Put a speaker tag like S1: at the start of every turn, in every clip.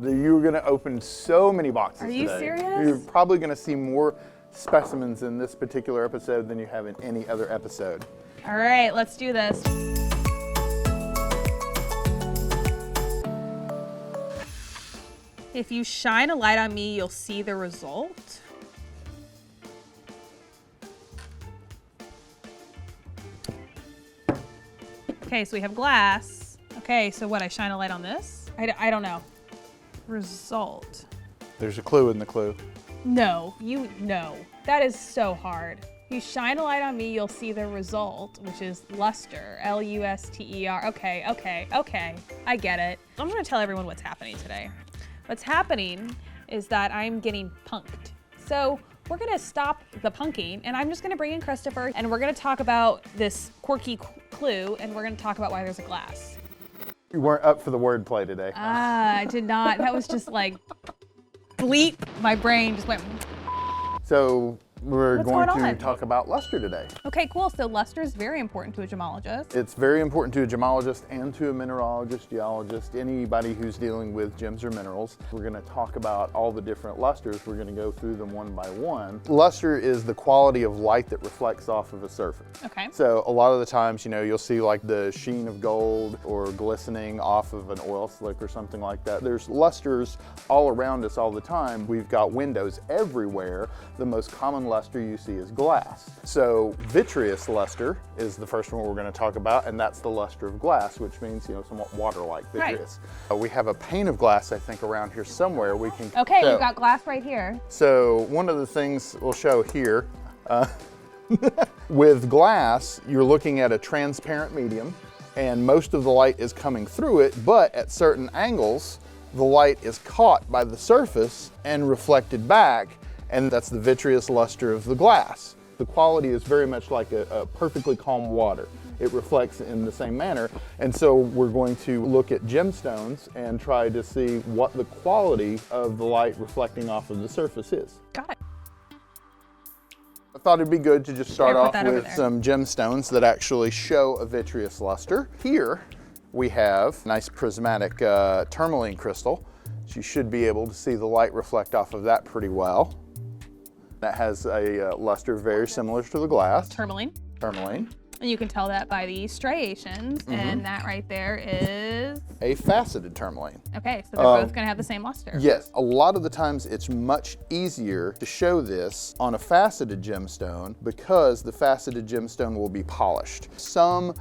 S1: You're going to open so many boxes today.
S2: Are you serious?
S1: You're probably going to see more specimens in this particular episode than you have in any other episode.
S2: All right, let's do this. If you shine a light on me, you'll see the result. Okay, so we have glass. Okay, so what, I shine a light on this? I don't know. Result.
S1: There's a clue in the clue.
S2: No, that is so hard. If you shine a light on me, you'll see the result, which is luster, L-U-S-T-E-R. Okay, I get it. I'm gonna tell everyone what's happening today. What's happening is that I'm getting punked. So we're gonna stop the punking, and I'm just gonna bring in Christopher, and we're gonna talk about this quirky clue, and we're gonna talk about why there's a glass.
S1: You weren't up for the wordplay today.
S2: I did not. That was just like, bleep. My brain just went.
S1: So we're
S2: What's
S1: going
S2: going
S1: to
S2: on?
S1: talk about luster today.
S2: Okay, cool. So luster is very important to a gemologist.
S1: It's very important to a gemologist and to a mineralogist, geologist, anybody who's dealing with gems or minerals. We're going to talk about all the different lusters. We're going to go through them one by one. Luster is the quality of light that reflects off of a surface.
S2: Okay.
S1: So a lot of the times, you'll see like the sheen of gold or glistening off of an oil slick or something like that. There's lusters all around us all the time. We've got windows everywhere. The most common luster you see is glass. So vitreous luster is the first one we're going to talk about, and that's the luster of glass, which means somewhat water-like vitreous. Right. We have a pane of glass, I think, around here somewhere. We can.
S2: Okay, you've got glass right here.
S1: So one of the things we'll show here, with glass, you're looking at a transparent medium, and most of the light is coming through it, but at certain angles, the light is caught by the surface and reflected back. And that's the vitreous luster of the glass. The quality is very much like a perfectly calm water. It reflects in the same manner. And so we're going to look at gemstones and try to see what the quality of the light reflecting off of the surface is.
S2: Got it.
S1: I thought it'd be good to just start off
S2: that over
S1: with
S2: there.
S1: some gemstones that actually show a vitreous luster. Here we have nice prismatic tourmaline crystal. So you should be able to see the light reflect off of that pretty well. That has a luster very similar to the glass.
S2: Tourmaline.
S1: Tourmaline.
S2: And you can tell that by the striations, and that right there is
S1: A faceted tourmaline.
S2: Okay, so they're both gonna have the same luster.
S1: Yes, a lot of the times it's much easier to show this on a faceted gemstone because the faceted gemstone will be polished. Some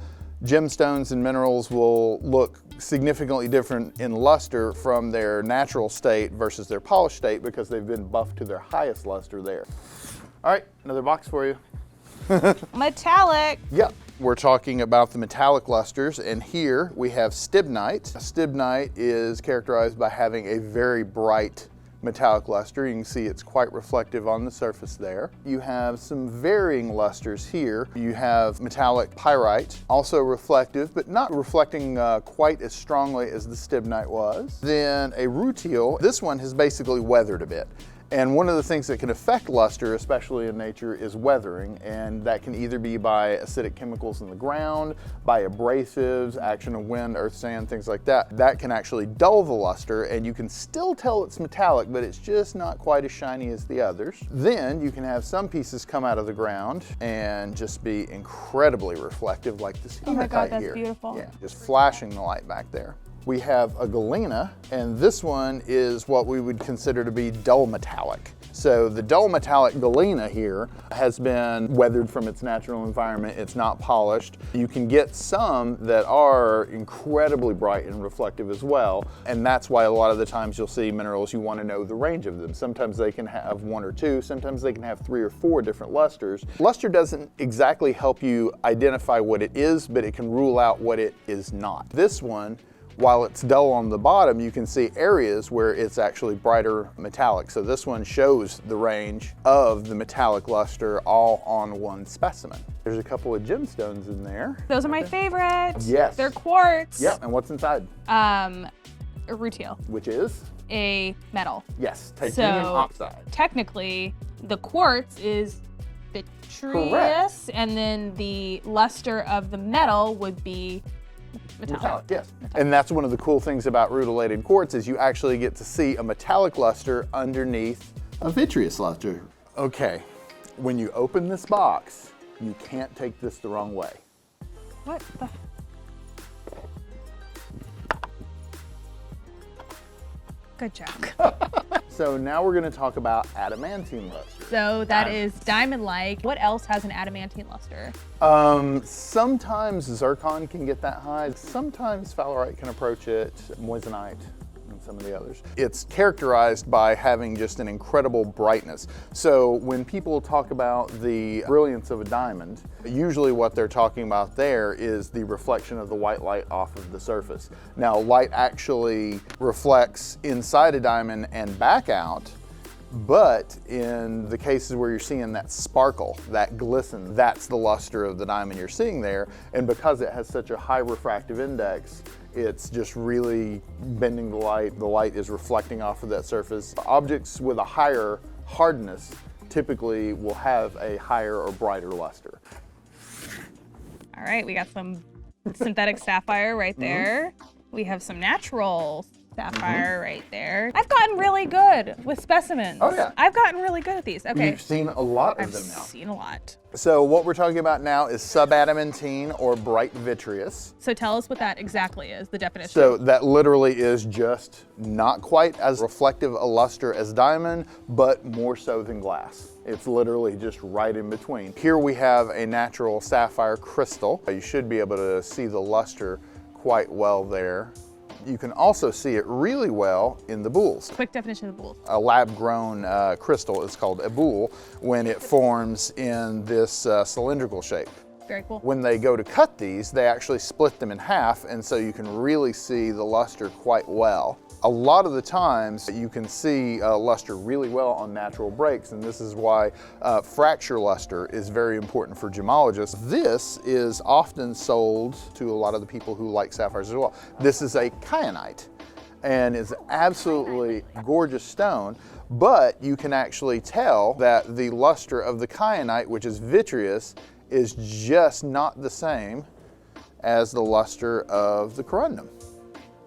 S1: gemstones and minerals will look significantly different in luster from their natural state versus their polished state because they've been buffed to their highest luster there. All right, another box for you.
S2: Metallic.
S1: Yep, we're talking about the metallic lusters, and here we have stibnite. Stibnite is characterized by having a very bright metallic luster. You can see it's quite reflective on the surface there. You have some varying lusters here. You have metallic pyrite, also reflective, but not reflecting quite as strongly as the stibnite was. Then a rutile. This one has basically weathered a bit. And one of the things that can affect luster, especially in nature, is weathering, and that can either be by acidic chemicals in the ground, by abrasives, action of wind, earth, sand, things like that. That can actually dull the luster, and you can still tell it's metallic, but it's just not quite as shiny as the others. Then you can have some pieces come out of the ground and just be incredibly reflective, like this hematite here.
S2: Oh my God, that's beautiful.
S1: Yeah, just flashing the light back there. We have a galena, and this one is what we would consider to be dull metallic. So the dull metallic galena here has been weathered from its natural environment. It's not polished. You can get some that are incredibly bright and reflective as well, and that's why a lot of the times you'll see minerals, you want to know the range of them. Sometimes they can have one or two, sometimes they can have 3 or 4 different lusters. Luster doesn't exactly help you identify what it is, but it can rule out what it is not. This one, while it's dull on the bottom, you can see areas where it's actually brighter metallic. So this one shows the range of the metallic luster all on one specimen. There's a couple of gemstones in there.
S2: Those are my favorites.
S1: Yes.
S2: They're quartz.
S1: Yep, and what's inside?
S2: A rutile.
S1: Which is?
S2: A metal.
S1: Yes, titanium oxide.
S2: Technically, the quartz is vitreous,
S1: Correct.
S2: and then the luster of the metal would be metallic.
S1: Yes. And that's one of the cool things about rutilated quartz is you actually get to see a metallic luster underneath a vitreous luster. Okay, when you open this box, you can't take this the wrong way.
S2: What the? Good job.
S1: So now we're going to talk about adamantine luster.
S2: So that is diamond-like. What else has an adamantine luster?
S1: Sometimes zircon can get that high. Sometimes fowlerite can approach it, moissanite, and some of the others. It's characterized by having just an incredible brightness. So when people talk about the brilliance of a diamond, usually what they're talking about there is the reflection of the white light off of the surface. Now, light actually reflects inside a diamond and back out, but in the cases where you're seeing that sparkle, that glisten, that's the luster of the diamond you're seeing there. And because it has such a high refractive index, it's just really bending the light is reflecting off of that surface. Objects with a higher hardness typically will have a higher or brighter luster.
S2: All right, we got some synthetic sapphire right there. We have some natural sapphire right there. I've gotten really good with specimens.
S1: Oh yeah.
S2: I've gotten really good at these. Okay.
S1: You've seen a lot of
S2: I've
S1: them now.
S2: seen a lot.
S1: So what we're talking about now is sub-adamantine or bright vitreous.
S2: So tell us what that exactly is, the definition.
S1: So that literally is just not quite as reflective a luster as diamond, but more so than glass. It's literally just right in between. Here we have a natural sapphire crystal. You should be able to see the luster quite well there. You can also see it really well in the boules.
S2: Quick definition of boules.
S1: A lab-grown crystal is called a boule when it forms in this cylindrical shape.
S2: Very cool.
S1: When they go to cut these, they actually split them in half, and so you can really see the luster quite well. A lot of the times you can see luster really well on natural breaks, and this is why fracture luster is very important for gemologists. This is often sold to a lot of the people who like sapphires as well. This is a kyanite, and it's absolutely gorgeous stone, but you can actually tell that the luster of the kyanite, which is vitreous, is just not the same as the luster of the corundum.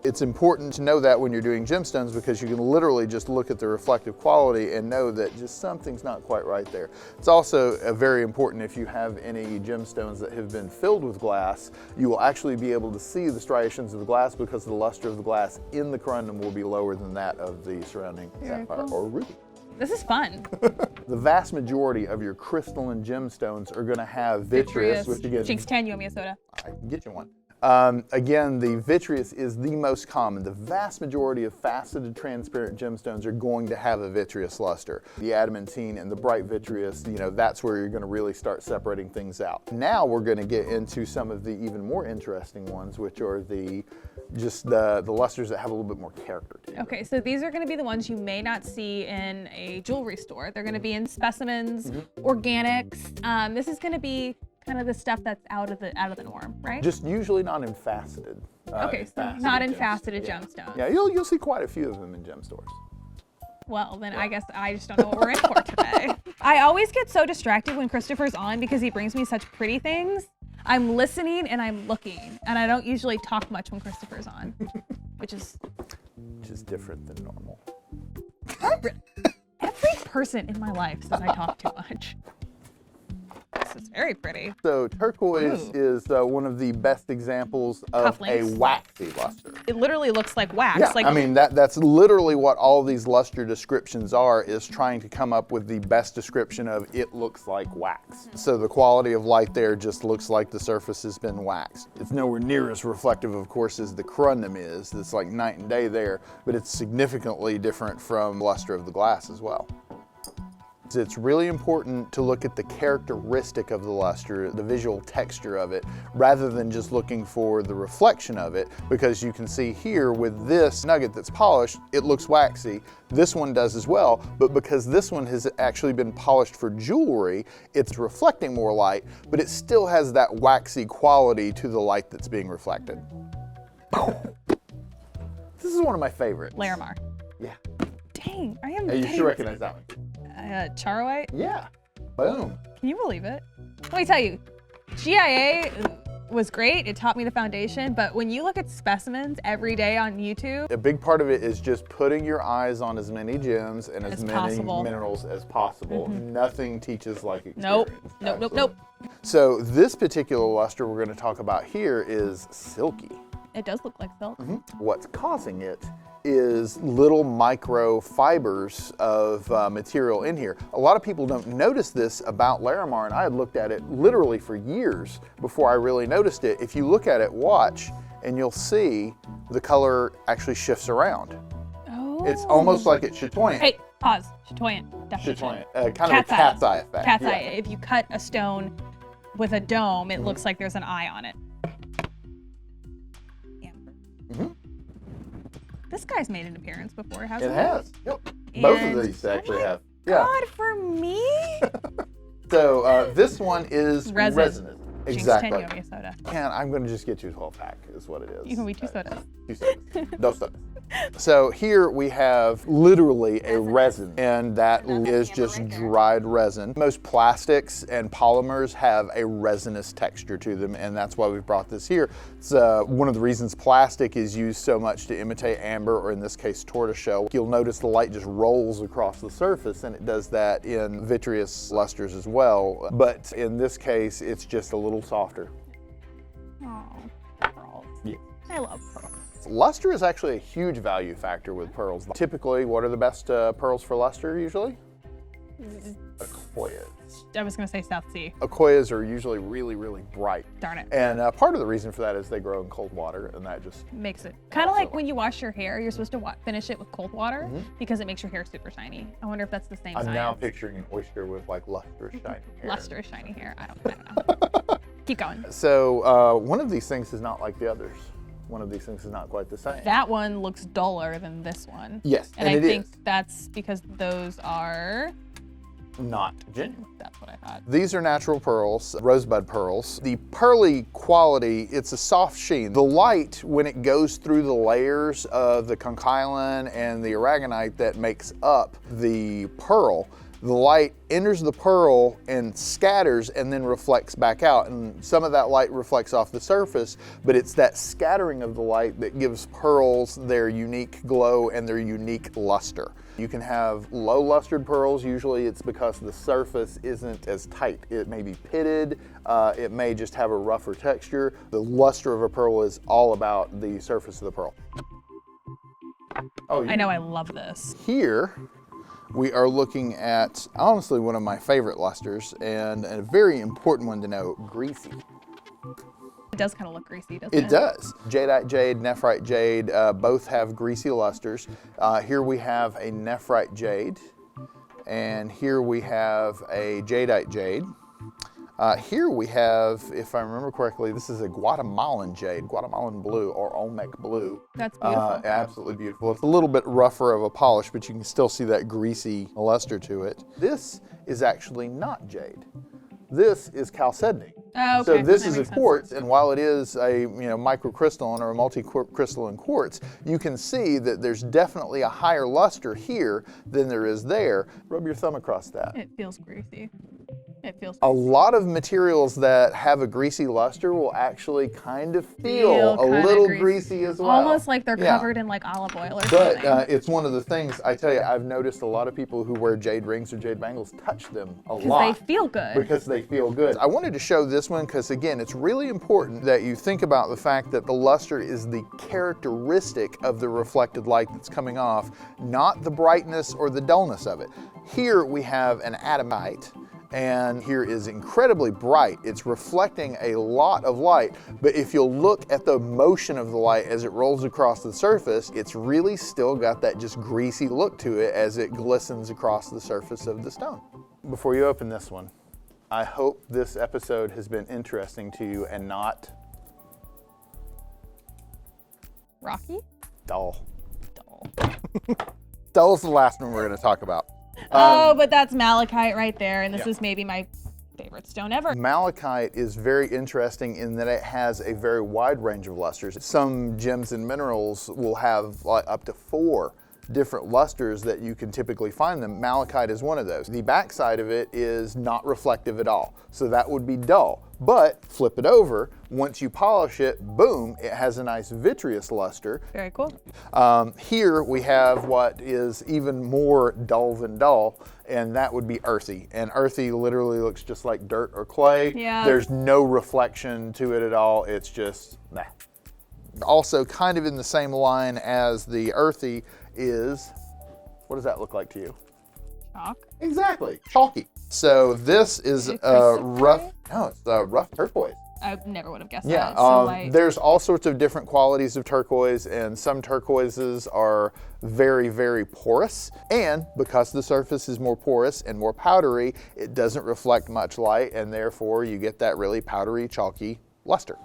S1: It's important to know that when you're doing gemstones because you can literally just look at the reflective quality and know that just something's not quite right there. It's also very important if you have any gemstones that have been filled with glass, you will actually be able to see the striations of the glass because the luster of the glass in the corundum will be lower than that of the surrounding sapphire or ruby.
S2: This is fun.
S1: The vast majority of your crystalline gemstones are going to have vitreous, which again,
S2: Jinx 10, you owe me a soda.
S1: I can get you one. Again, the vitreous is the most common. The vast majority of faceted transparent gemstones are going to have a vitreous luster. The adamantine and the bright vitreous, you know, that's where you're going to really start separating things out. Now we're going to get into some of the even more interesting ones, which are the lusters that have a little bit more character to them.
S2: Okay, so these are going to be the ones you may not see in a jewelry store. They're going to be in specimens, organics. This is going to be kind of the stuff that's out of the norm, right?
S1: Just usually not in faceted.
S2: Okay, so not in faceted gemstones.
S1: Yeah, you'll see quite a few of them in gem stores.
S2: Well, then I guess I just don't know what we're in for today. I always get so distracted when Christopher's on because he brings me such pretty things. I'm listening and I'm looking, and I don't usually talk much when Christopher's on, which is
S1: different than normal.
S2: Every person in my life says I talk too much. This is very pretty.
S1: So turquoise is one of the best examples of a waxy luster.
S2: It literally looks like wax.
S1: Yeah,
S2: like,
S1: I mean, that's literally what all these luster descriptions are, is trying to come up with the best description of it looks like wax. So the quality of light there just looks like the surface has been waxed. It's nowhere near as reflective, of course, as the corundum is. It's like night and day there, but it's significantly different from luster of the glass as well. It's really important to look at the characteristic of the luster, the visual texture of it, rather than just looking for the reflection of it, because you can see here with this nugget that's polished, it looks waxy. This one does as well, but because this one has actually been polished for jewelry, it's reflecting more light, but it still has that waxy quality to the light that's being reflected. This is one of my favorites.
S2: Larimar.
S1: Yeah.
S2: Dang, I am.
S1: Hey, you should recognize that one.
S2: Charoite?
S1: Yeah. Boom.
S2: Can you believe it? Let me tell you, GIA, was great. It taught me the foundation, but when you look at specimens every day on YouTube,
S1: A big part of it is just putting your eyes on as many gems and as many
S2: possible.
S1: minerals as possible. Nothing teaches like experience.
S2: nope, nope, nope, nope.
S1: So this particular luster we're going to talk about here is Silky.
S2: It does look like silk.
S1: What's causing it is little micro fibers of material in here. A lot of people don't notice this about Larimar, and I had looked at it literally for years before I really noticed it. If you look at it, watch, and you'll see the color actually shifts around.
S2: Oh.
S1: It's almost like it's chatoyant.
S2: Hey, pause. Chatoyant. Definitely.
S1: Chatoyant. Kind of a cat's eye effect.
S2: Cat's eye. If you cut a stone with a dome, it looks like there's an eye on it. This guy's made an appearance before, hasn't
S1: It
S2: it?
S1: has. Yep. Both of these actually have. Yeah.
S2: God, for me?
S1: So this one is resinous. Exactly.
S2: Jinx 10 soda.
S1: And I'm going to just get you a 12-pack is what it is.
S2: You can be 2 sodas.
S1: 2 sodas. Dos sodas. So here we have literally a resin, and that is just dried resin. Most plastics and polymers have a resinous texture to them, and that's why we brought this here. It's one of the reasons plastic is used so much to imitate amber, or in this case tortoiseshell. You'll notice the light just rolls across the surface, and it does that in vitreous lusters as well, but in this case it's just a little softer.
S2: Oh, pearls.
S1: Yeah.
S2: I love pearls.
S1: Luster is actually a huge value factor with pearls. Typically, what are the best pearls for luster usually? Akoyas.
S2: I was gonna say South Sea.
S1: Akoyas are usually really, really bright.
S2: Darn it.
S1: And part of the reason for that is they grow in cold water, and that just
S2: Makes it kind of like when you wash your hair, you're supposed to finish it with cold water because it makes your hair super shiny. I wonder if that's the same
S1: I'm
S2: science.
S1: now picturing an oyster with like lustrous shiny hair.
S2: Lustrous shiny hair. I don't know. Keep going.
S1: So one of these things is not like the others. One of these things is not quite the same.
S2: That one looks duller than this one.
S1: Yes,
S2: And I
S1: it
S2: think
S1: is.
S2: that's because those are,
S1: Not genuine.
S2: that's what I thought.
S1: These are natural pearls, rosebud pearls. The pearly quality, it's a soft sheen. The light, when it goes through the layers of the conchylon and the aragonite that makes up the pearl, the light enters the pearl and scatters and then reflects back out. And some of that light reflects off the surface, but it's that scattering of the light that gives pearls their unique glow and their unique luster. You can have low lustered pearls. Usually it's because the surface isn't as tight. It may be pitted, it may just have a rougher texture. The luster of a pearl is all about the surface of the pearl. Oh,
S2: I know I love this.
S1: Here, we are looking at, honestly, one of my favorite lusters, and a very important one to know, Greasy.
S2: It does kind of look greasy, doesn't it?
S1: It does. Jadeite jade, nephrite jade, both have greasy lusters. Here we have a nephrite jade, and here we have a jadeite jade. Here we have, if I remember correctly, this is a Guatemalan jade, Guatemalan blue or Olmec blue.
S2: That's beautiful.
S1: Absolutely beautiful. It's a little bit rougher of a polish, but you can still see that greasy luster to it. This is actually not jade. This is chalcedony.
S2: Oh, okay.
S1: So this
S2: That
S1: is a
S2: makes sense.
S1: quartz, and while it is a microcrystalline or a multicrystalline quartz, you can see that there's definitely a higher luster here than there is there. Rub your thumb across that.
S2: It feels greasy. It feels
S1: A lot of materials that have a greasy luster will actually kind of feel a
S2: kinda
S1: little greasy as well.
S2: Almost like they're
S1: Yeah.
S2: covered in like olive oil or
S1: But
S2: something.
S1: it's one of the things, I tell you, I've noticed a lot of people who wear jade rings or jade bangles touch them a
S2: Because
S1: lot.
S2: they feel good.
S1: Because they feel good. I wanted to show this one because, again, it's really important that you think about the fact that the luster is the characteristic of the reflected light that's coming off, not the brightness or the dullness of it. Here we have an adamite, and here is incredibly bright. It's reflecting a lot of light, but if you'll look at the motion of the light as it rolls across the surface, it's really still got that just greasy look to it as it glistens across the surface of the stone. Before you open this one, I hope this episode has been interesting to you and not
S2: Rocky?
S1: dull.
S2: Dull.
S1: Dull's the last one we're going to talk about.
S2: Oh, but that's malachite right there, and this is maybe my favorite stone ever.
S1: Malachite is very interesting in that it has a very wide range of lusters. Some gems and minerals will have like up to 4 different lusters that you can typically find them. Malachite is one of those. The back side of it is not reflective at all, so that would be dull. But flip it over, once you polish it, boom, it has a nice vitreous luster.
S2: Very cool.
S1: Here we have what is even more dull than dull, and that would be earthy. And earthy literally looks just like dirt or clay.
S2: Yeah.
S1: There's no reflection to it at all. It's just, nah. Also kind of in the same line as the earthy is, what does that look like to you?
S2: Chalk.
S1: Exactly, chalky. So this is rough, no, it's rough turquoise.
S2: I never would have guessed
S1: Yeah,
S2: that. So light.
S1: there's all sorts of different qualities of turquoise, and some turquoises are very, very porous. And because the surface is more porous and more powdery, it doesn't reflect much light, and therefore you get that really powdery, chalky luster.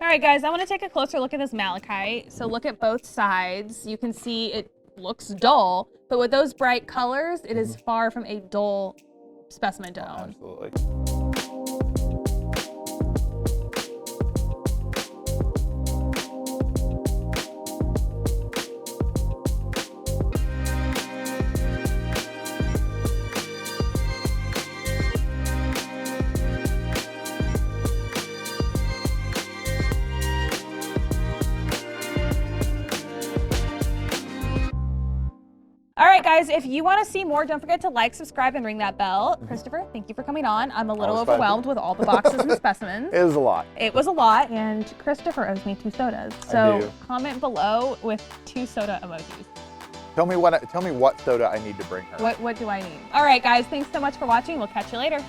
S2: All right, guys, I want to take a closer look at this malachite. So look at both sides. You can see it looks dull, but with those bright colors, it is far from a dull specimen to own.
S1: Absolutely.
S2: All right, guys, if you want to see more, don't forget to like, subscribe, and ring that bell. Christopher, thank you for coming on. I'm a little overwhelmed with all the boxes and specimens.
S1: It was a lot.
S2: It was a lot, and Christopher owes me 2 sodas. So comment below with 2 soda emojis.
S1: Tell me what soda I need to bring her.
S2: What do I need? All right, guys, thanks so much for watching. We'll catch you later.